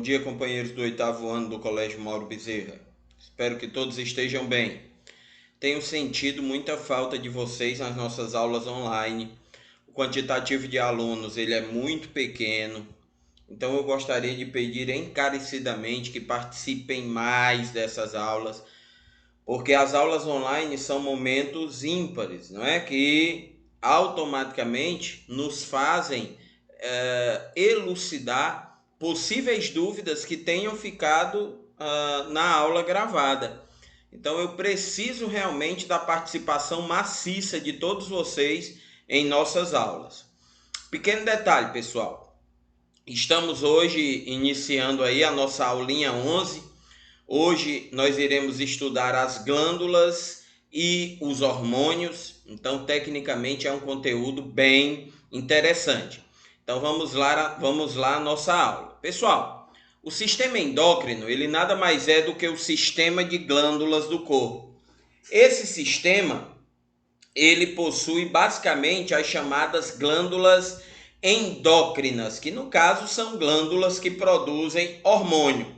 dia, companheiros do oitavo ano do Colégio Mauro Bezerra. Espero que todos estejam bem. Tenho sentido muita falta de vocês nas nossas aulas online. O quantitativo de alunos ele é muito pequeno, então eu gostaria de pedir encarecidamente que participem mais dessas aulas, porque as aulas online são momentos ímpares, não é? Que automaticamente nos fazem elucidar possíveis dúvidas que tenham ficado na aula gravada. Então eu preciso realmente da participação maciça de todos vocês em nossas aulas. Pequeno detalhe, pessoal. Estamos hoje iniciando aí a nossa aulinha 11. Hoje nós iremos estudar as glândulas e os hormônios. Então, tecnicamente, é um conteúdo bem interessante. Então, vamos lá à nossa aula. Pessoal, o sistema endócrino, ele nada mais é do que o sistema de glândulas do corpo. Esse sistema, ele possui basicamente as chamadas glândulas endócrinas, que no caso são glândulas que produzem hormônio.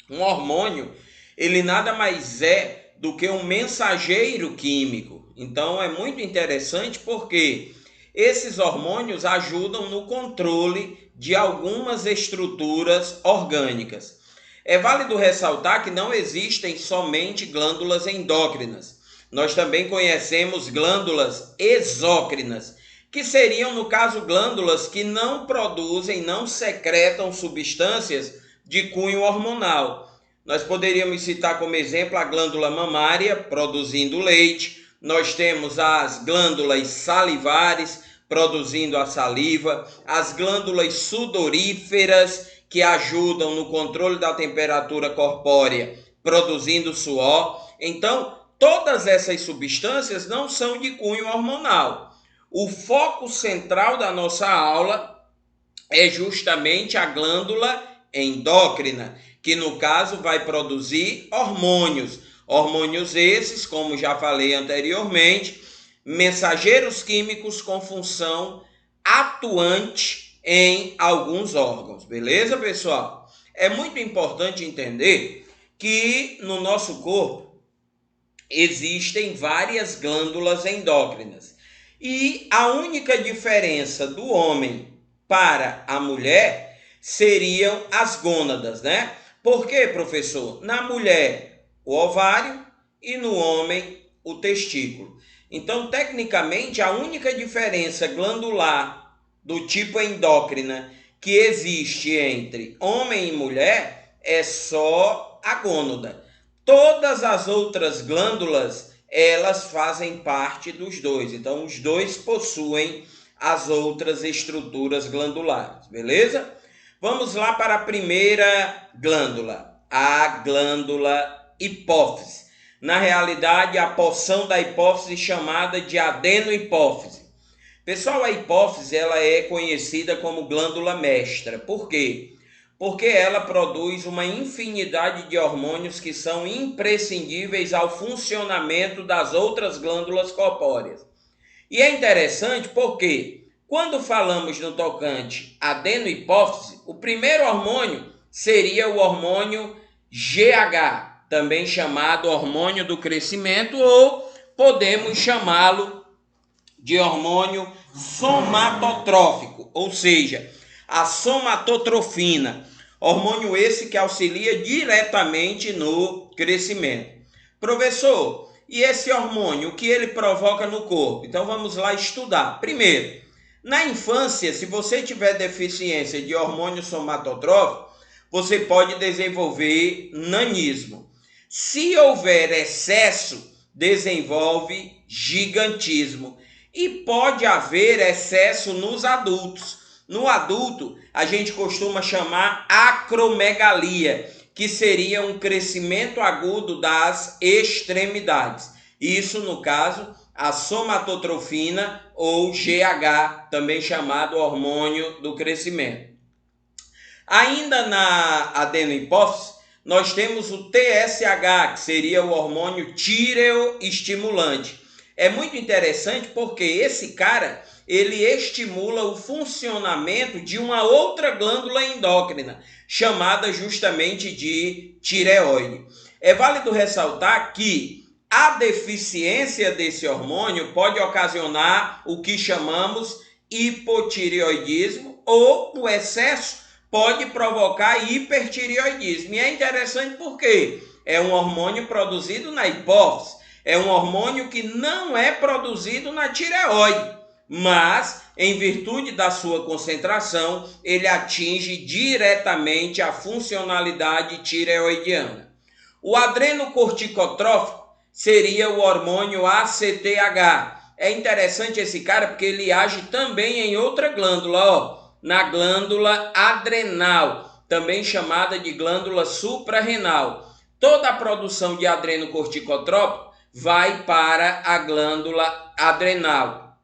Um hormônio, ele nada mais é do que um mensageiro químico. Então é muito interessante porque esses hormônios ajudam no controle de algumas estruturas orgânicas. É válido ressaltar que não existem somente glândulas endócrinas. Nós também conhecemos glândulas exócrinas, que seriam, no caso, glândulas que não produzem, não secretam substâncias de cunho hormonal. Nós poderíamos citar como exemplo a glândula mamária, produzindo leite. Nós temos as glândulas salivares, produzindo a saliva. As glândulas sudoríferas, que ajudam no controle da temperatura corpórea, produzindo suor. Então, todas essas substâncias não são de cunho hormonal. O foco central da nossa aula é justamente a glândula endócrina, que no caso vai produzir hormônios. Hormônios esses, como já falei anteriormente, mensageiros químicos com função atuante em alguns órgãos. Beleza, pessoal? É muito importante entender que no nosso corpo existem várias glândulas endócrinas. E a única diferença do homem para a mulher seriam as gônadas, né? Por quê, professor? Na mulher, o ovário e no homem, o testículo. Então, tecnicamente, a única diferença glandular do tipo endócrina que existe entre homem e mulher é só a gônada. Todas as outras glândulas, elas fazem parte dos dois. Então, os dois possuem as outras estruturas glandulares, beleza? Vamos lá para a primeira glândula, a glândula hipófise. Na realidade, a porção da hipófise chamada de adenohipófise. Pessoal, a hipófise ela é conhecida como glândula mestra. Por quê? Porque ela produz uma infinidade de hormônios que são imprescindíveis ao funcionamento das outras glândulas corpóreas. E é interessante porque, quando falamos no tocante adenohipófise, o primeiro hormônio seria o hormônio GH, também chamado hormônio do crescimento, ou podemos chamá-lo de hormônio somatotrófico, ou seja, a somatotrofina, hormônio esse que auxilia diretamente no crescimento. Professor, e esse hormônio, o que ele provoca no corpo? Então vamos lá estudar. Primeiro, na infância, se você tiver deficiência de hormônio somatotrófico, você pode desenvolver nanismo. Se houver excesso, desenvolve gigantismo. E pode haver excesso nos adultos. No adulto, a gente costuma chamar acromegalia, que seria um crescimento agudo das extremidades. Isso, no caso, a somatotrofina ou GH, também chamado hormônio do crescimento. Ainda na adenohipófise, nós temos o TSH, que seria o hormônio tireoestimulante. É muito interessante porque esse cara, ele estimula o funcionamento de uma outra glândula endócrina, chamada justamente de tireoide. É válido ressaltar que a deficiência desse hormônio pode ocasionar o que chamamos hipotireoidismo, ou o excesso pode provocar hipertireoidismo. E é interessante porque é um hormônio produzido na hipófise, é um hormônio que não é produzido na tireoide, mas em virtude da sua concentração, ele atinge diretamente a funcionalidade tireoidiana. O adrenocorticotrófico seria o hormônio ACTH. É interessante esse cara porque ele age também em outra glândula, na glândula adrenal, também chamada de glândula suprarrenal. Toda a produção de adrenocorticotrópico vai para a glândula adrenal,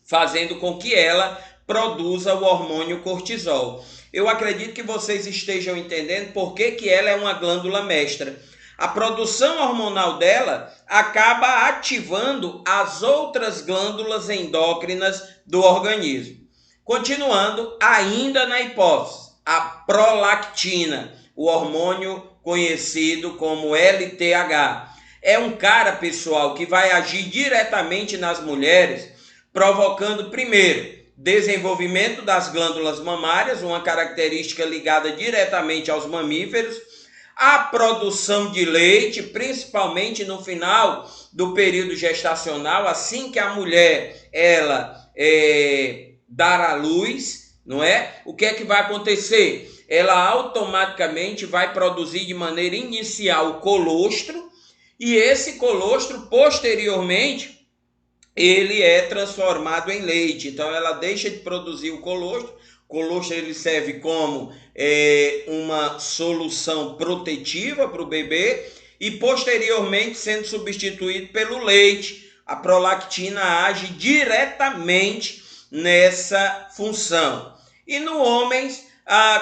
fazendo com que ela produza o hormônio cortisol. Eu acredito que vocês estejam entendendo por que ela é uma glândula mestra. A produção hormonal dela acaba ativando as outras glândulas endócrinas do organismo. Continuando, ainda na hipófise, a prolactina, o hormônio conhecido como LTH. É um cara, pessoal, que vai agir diretamente nas mulheres, provocando, primeiro, desenvolvimento das glândulas mamárias, uma característica ligada diretamente aos mamíferos, a produção de leite, principalmente no final do período gestacional, assim que a mulher dar à luz, não é? O que é que vai acontecer? Ela automaticamente vai produzir de maneira inicial o colostro, e esse colostro, posteriormente, ele é transformado em leite. Então, ela deixa de produzir o colostro. O colostro ele serve como uma solução protetiva para o bebê e, posteriormente, sendo substituído pelo leite. A prolactina age diretamente nessa função. E no homem,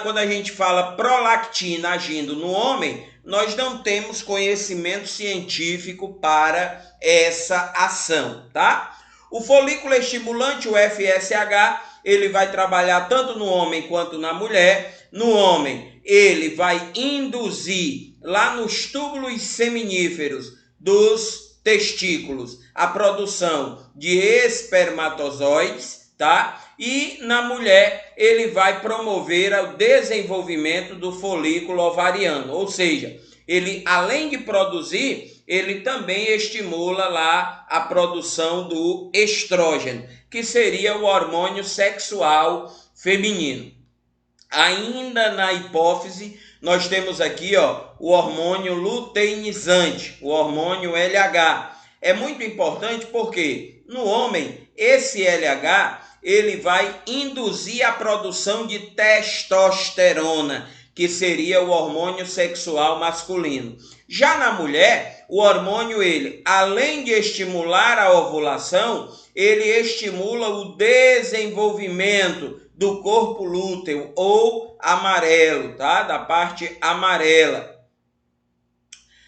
quando a gente fala prolactina agindo no homem, nós não temos conhecimento científico para essa ação, tá? O folículo estimulante, o FSH, ele vai trabalhar tanto no homem quanto na mulher. No homem, ele vai induzir lá nos túbulos seminíferos dos testículos a produção de espermatozoides, tá? E na mulher, ele vai promover o desenvolvimento do folículo ovariano, ou seja, ele, além de produzir, ele também estimula lá a produção do estrógeno, que seria o hormônio sexual feminino. Ainda na hipófise, nós temos aqui o hormônio luteinizante, o hormônio LH. É muito importante porque no homem, esse LH, ele vai induzir a produção de testosterona, que seria o hormônio sexual masculino. Já na mulher, o hormônio, ele, além de estimular a ovulação, ele estimula o desenvolvimento do corpo lúteo ou amarelo, tá? Da parte amarela.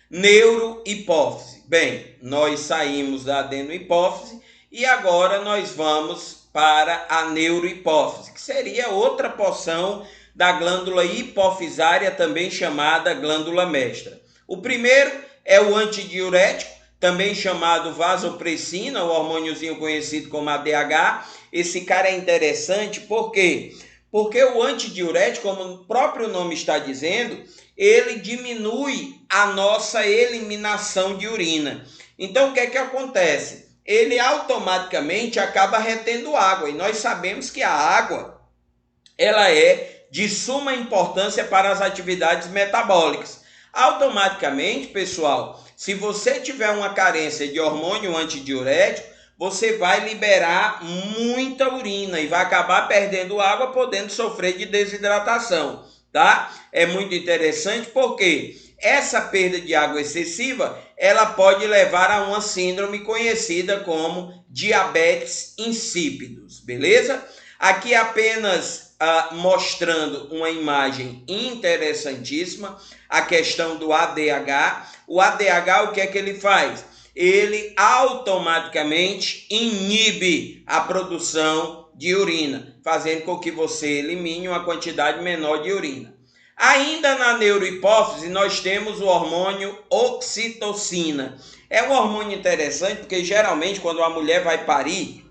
Neurohipófise. Bem, nós saímos da adenohipófise e agora nós vamos para a neurohipófise, que seria outra porção da glândula hipofisária, também chamada glândula mestra. O primeiro é o antidiurético, também chamado vasopressina, o hormôniozinho conhecido como ADH. Esse cara é interessante, por quê? Porque o antidiurético, como o próprio nome está dizendo, ele diminui a nossa eliminação de urina. Então, o que é que acontece? Ele automaticamente acaba retendo água, e nós sabemos que a água, ela é de suma importância para as atividades metabólicas. Automaticamente, pessoal, se você tiver uma carência de hormônio antidiurético, você vai liberar muita urina e vai acabar perdendo água, podendo sofrer de desidratação, tá? É muito interessante porque essa perda de água excessiva, ela pode levar a uma síndrome conhecida como diabetes insípidos, beleza? Aqui apenas mostrando uma imagem interessantíssima, a questão do ADH. O ADH, o que é que ele faz? Ele automaticamente inibe a produção de urina, fazendo com que você elimine uma quantidade menor de urina. Ainda na neurohipófise, nós temos o hormônio ocitocina. É um hormônio interessante porque geralmente quando a mulher vai parir,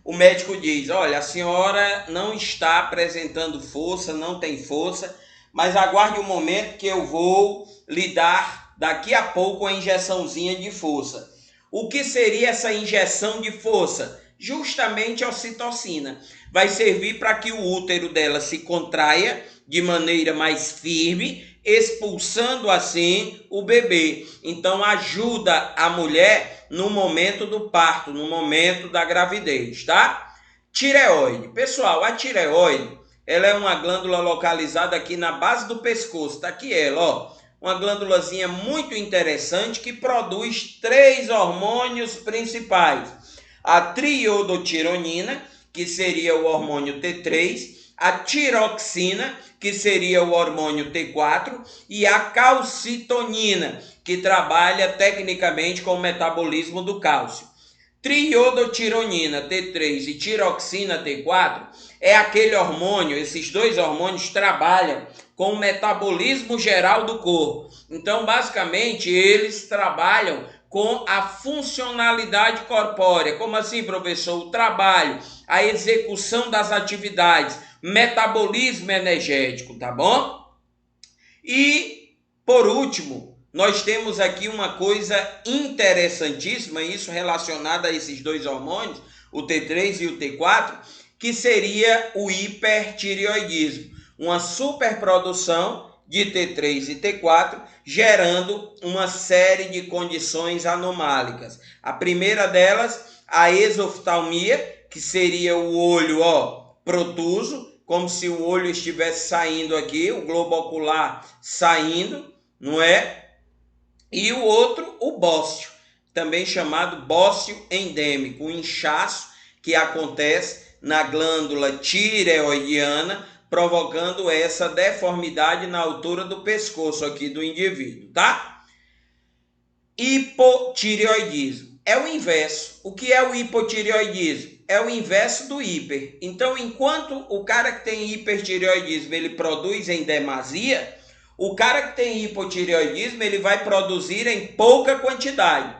o médico diz, olha, a senhora não está apresentando força, não tem força, mas aguarde um momento que eu vou lhe dar daqui a pouco uma injeçãozinha de força. O que seria essa injeção de força? Justamente a ocitocina. Vai servir para que o útero dela se contraia de maneira mais firme, expulsando assim o bebê. Então ajuda a mulher no momento do parto, no momento da gravidez, tá? Tireoide. Pessoal, a tireoide, ela é uma glândula localizada aqui na base do pescoço. Tá aqui ela, ó. Uma glândulazinha muito interessante que produz 3 hormônios principais. A triiodotironina, que seria o hormônio T3, a tiroxina, que seria o hormônio T4, e a calcitonina, que trabalha tecnicamente com o metabolismo do cálcio. Triiodotironina T3 e tiroxina T4 é aquele hormônio, esses 2 hormônios trabalham com o metabolismo geral do corpo. Então, basicamente, eles trabalham com a funcionalidade corpórea. Como assim, professor? O trabalho, a execução das atividades, metabolismo energético, tá bom? E, por último, nós temos aqui uma coisa interessantíssima, isso relacionado a esses 2 hormônios, o T3 e o T4, que seria o hipertireoidismo, uma superprodução de T3 e T4, gerando uma série de condições anomálicas. A primeira delas, a exoftalmia, que seria o olho protuso, como se o olho estivesse saindo aqui, o globo ocular saindo, não é? E o outro, o bócio, também chamado bócio endêmico, um inchaço que acontece na glândula tireoidiana, provocando essa deformidade na altura do pescoço aqui do indivíduo, tá? Hipotireoidismo é o inverso. O que é o hipotireoidismo? É o inverso do hiper. Então, enquanto o cara que tem hipertireoidismo, ele produz em demasia, o cara que tem hipotireoidismo, ele vai produzir em pouca quantidade.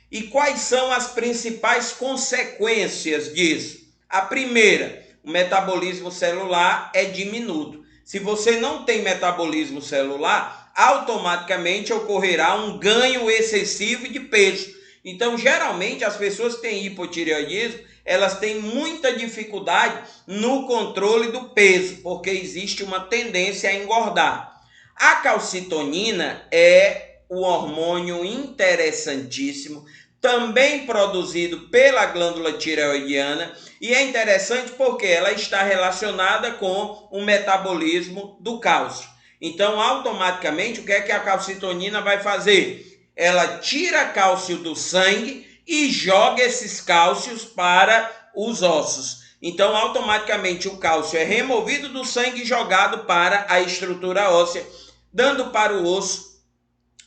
E quais são as principais consequências disso? A primeira, o metabolismo celular é diminuto. Se você não tem metabolismo celular, automaticamente ocorrerá um ganho excessivo de peso. Então, geralmente, as pessoas que têm hipotireoidismo, elas têm muita dificuldade no controle do peso, porque existe uma tendência a engordar. A calcitonina é um hormônio interessantíssimo, também produzido pela glândula tireoidiana, e é interessante porque ela está relacionada com o metabolismo do cálcio. Então, automaticamente, o que é que a calcitonina vai fazer? Ela tira cálcio do sangue e joga esses cálcios para os ossos. Então, automaticamente, o cálcio é removido do sangue e jogado para a estrutura óssea, dando para o osso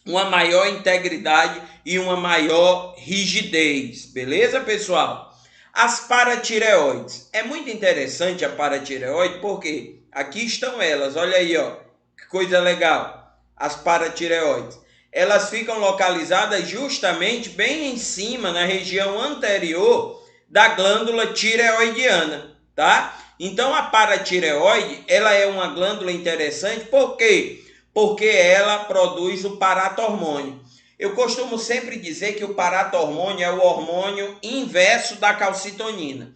uma maior integridade e uma maior rigidez. Beleza, pessoal? As paratireoides. É muito interessante a paratireoide porque aqui estão elas. Olha aí, ó, que coisa legal. As paratireoides. Elas ficam localizadas justamente bem em cima, na região anterior da glândula tireoidiana, tá? Então, a paratireoide, ela é uma glândula interessante, por quê? Porque ela produz o paratormônio. Eu costumo sempre dizer que o paratormônio é o hormônio inverso da calcitonina.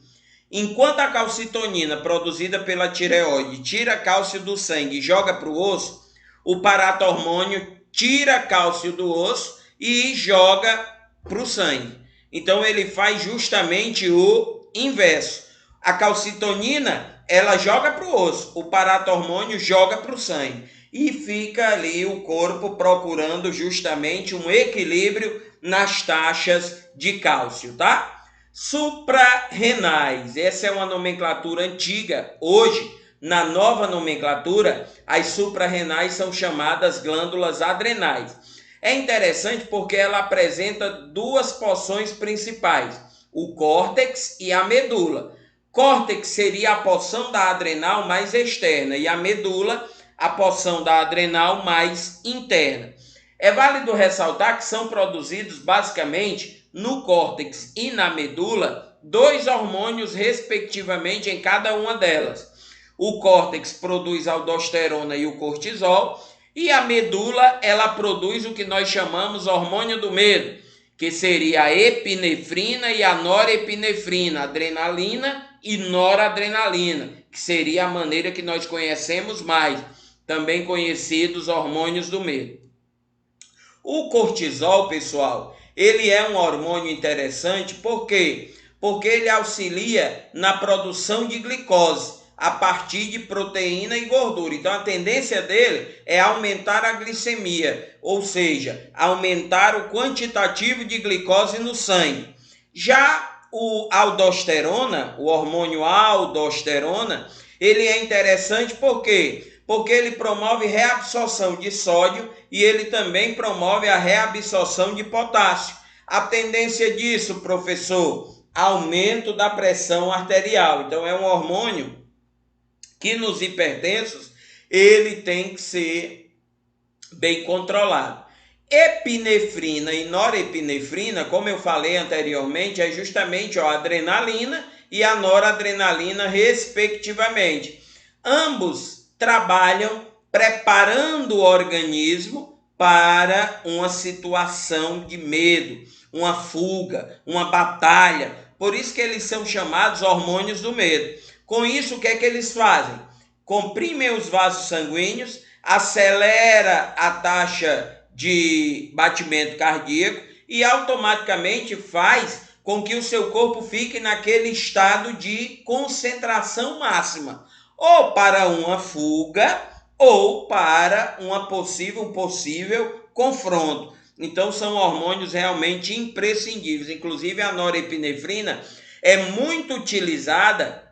Enquanto a calcitonina, produzida pela tireoide, tira cálcio do sangue e joga para o osso, o paratormônio tira cálcio do osso e joga para o sangue. Então, ele faz justamente o inverso. A calcitonina, ela joga para o osso, o paratormônio joga para o sangue. E fica ali o corpo procurando justamente um equilíbrio nas taxas de cálcio, tá? Suprarrenais, essa é uma nomenclatura antiga. Hoje, na nova nomenclatura, as suprarrenais são chamadas glândulas adrenais. É interessante porque ela apresenta 2 porções principais. o córtex e a medula. Córtex seria a porção da adrenal mais externa e a medula a porção da adrenal mais interna. É válido ressaltar que são produzidos basicamente no córtex e na medula 2 hormônios respectivamente em cada uma delas. O córtex produz aldosterona e o cortisol, e a medula ela produz o que nós chamamos hormônio do medo, que seria a epinefrina e a norepinefrina, adrenalina e noradrenalina, que seria a maneira que nós conhecemos mais, também conhecidos hormônios do medo. O cortisol, pessoal, ele é um hormônio interessante, por quê? Porque ele auxilia na produção de glicose a partir de proteína e gordura. Então, a tendência dele é aumentar a glicemia, ou seja, aumentar o quantitativo de glicose no sangue. Já o aldosterona, o hormônio aldosterona, ele é interessante por quê? Porque ele promove reabsorção de sódio e ele também promove a reabsorção de potássio. A tendência disso, professor, aumento da pressão arterial. Então, é um hormônio que nos hipertensos ele tem que ser bem controlado. Epinefrina e norepinefrina, como eu falei anteriormente, é justamente a adrenalina e a noradrenalina, respectivamente. Ambos trabalham preparando o organismo para uma situação de medo, uma fuga, uma batalha. Por isso que eles são chamados hormônios do medo. Com isso, o que é que eles fazem? Comprimem os vasos sanguíneos, acelera a taxa de batimento cardíaco e automaticamente faz com que o seu corpo fique naquele estado de concentração máxima, ou para uma fuga ou para um possível confronto. Então são hormônios realmente imprescindíveis. Inclusive a norepinefrina é muito utilizada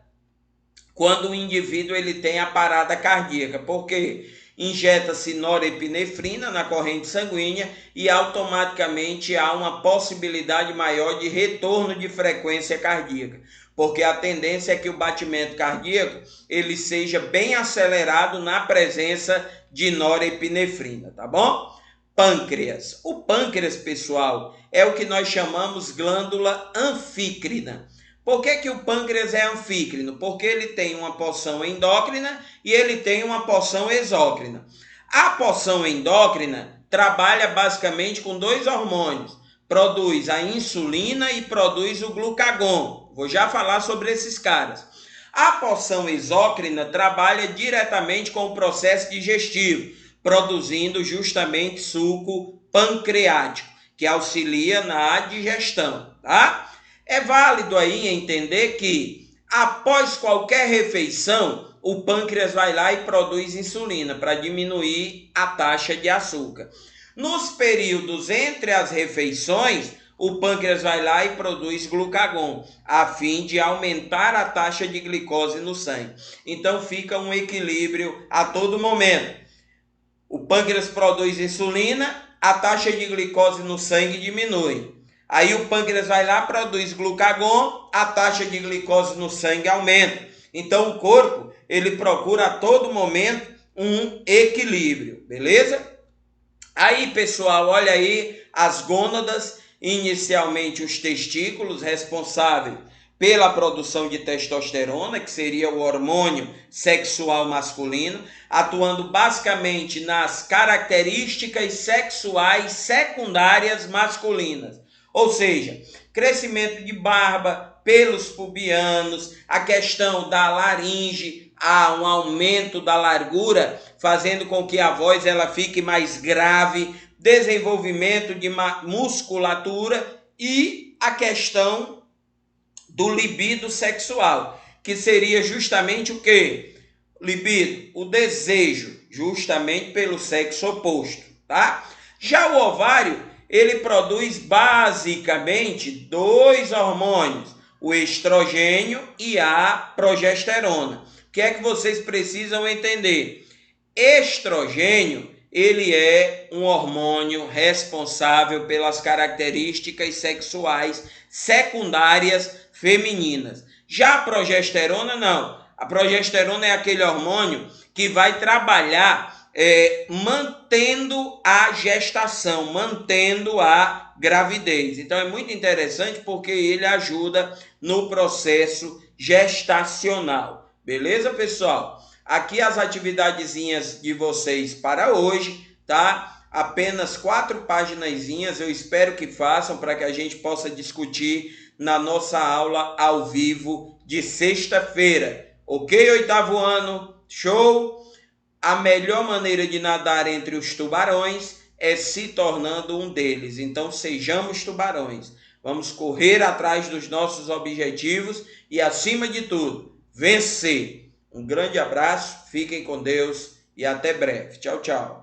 quando o indivíduo ele tem a parada cardíaca, porque injeta-se norepinefrina na corrente sanguínea e automaticamente há uma possibilidade maior de retorno de frequência cardíaca, porque a tendência é que o batimento cardíaco ele seja bem acelerado na presença de norepinefrina, tá bom? Pâncreas. O pâncreas, pessoal, é o que nós chamamos glândula anfícrina. Por que o pâncreas é anfícrino? Porque ele tem uma porção endócrina e ele tem uma porção exócrina. A porção endócrina trabalha basicamente com 2 hormônios. Produz a insulina e produz o glucagon. Vou já falar sobre esses caras. A porção exócrina trabalha diretamente com o processo digestivo, produzindo justamente suco pancreático, que auxilia na digestão, tá? É válido aí entender que após qualquer refeição, o pâncreas vai lá e produz insulina para diminuir a taxa de açúcar. Nos períodos entre as refeições, o pâncreas vai lá e produz glucagon, a fim de aumentar a taxa de glicose no sangue. Então fica um equilíbrio a todo momento. O pâncreas produz insulina, a taxa de glicose no sangue diminui. Aí o pâncreas vai lá, produz glucagon, a taxa de glicose no sangue aumenta. Então o corpo, ele procura a todo momento um equilíbrio, beleza? Aí, pessoal, olha aí as gônadas, inicialmente os testículos, responsáveis pela produção de testosterona, que seria o hormônio sexual masculino, atuando basicamente nas características sexuais secundárias masculinas. Ou seja, crescimento de barba, pelos pubianos, a questão da laringe, há um aumento da largura, fazendo com que a voz ela fique mais grave, desenvolvimento de musculatura e a questão do libido sexual, que seria justamente o quê? Libido, o desejo, justamente pelo sexo oposto, tá? Já o ovário, ele produz basicamente 2 hormônios, o estrogênio e a progesterona. O que é que vocês precisam entender? Estrogênio ele é um hormônio responsável pelas características sexuais secundárias femininas. Já a progesterona, não. A progesterona é aquele hormônio que vai trabalhar mantendo a gestação, mantendo a gravidez. Então é muito interessante porque ele ajuda no processo gestacional. Beleza, pessoal? Aqui as atividadezinhas de vocês para hoje, tá? Apenas 4 paginazinhas, eu espero que façam para que a gente possa discutir na nossa aula ao vivo de sexta-feira. Ok, oitavo ano? Show? A melhor maneira de nadar entre os tubarões é se tornando um deles. Então, sejamos tubarões. Vamos correr atrás dos nossos objetivos e, acima de tudo, vencer. Um grande abraço, fiquem com Deus e até breve. Tchau, tchau.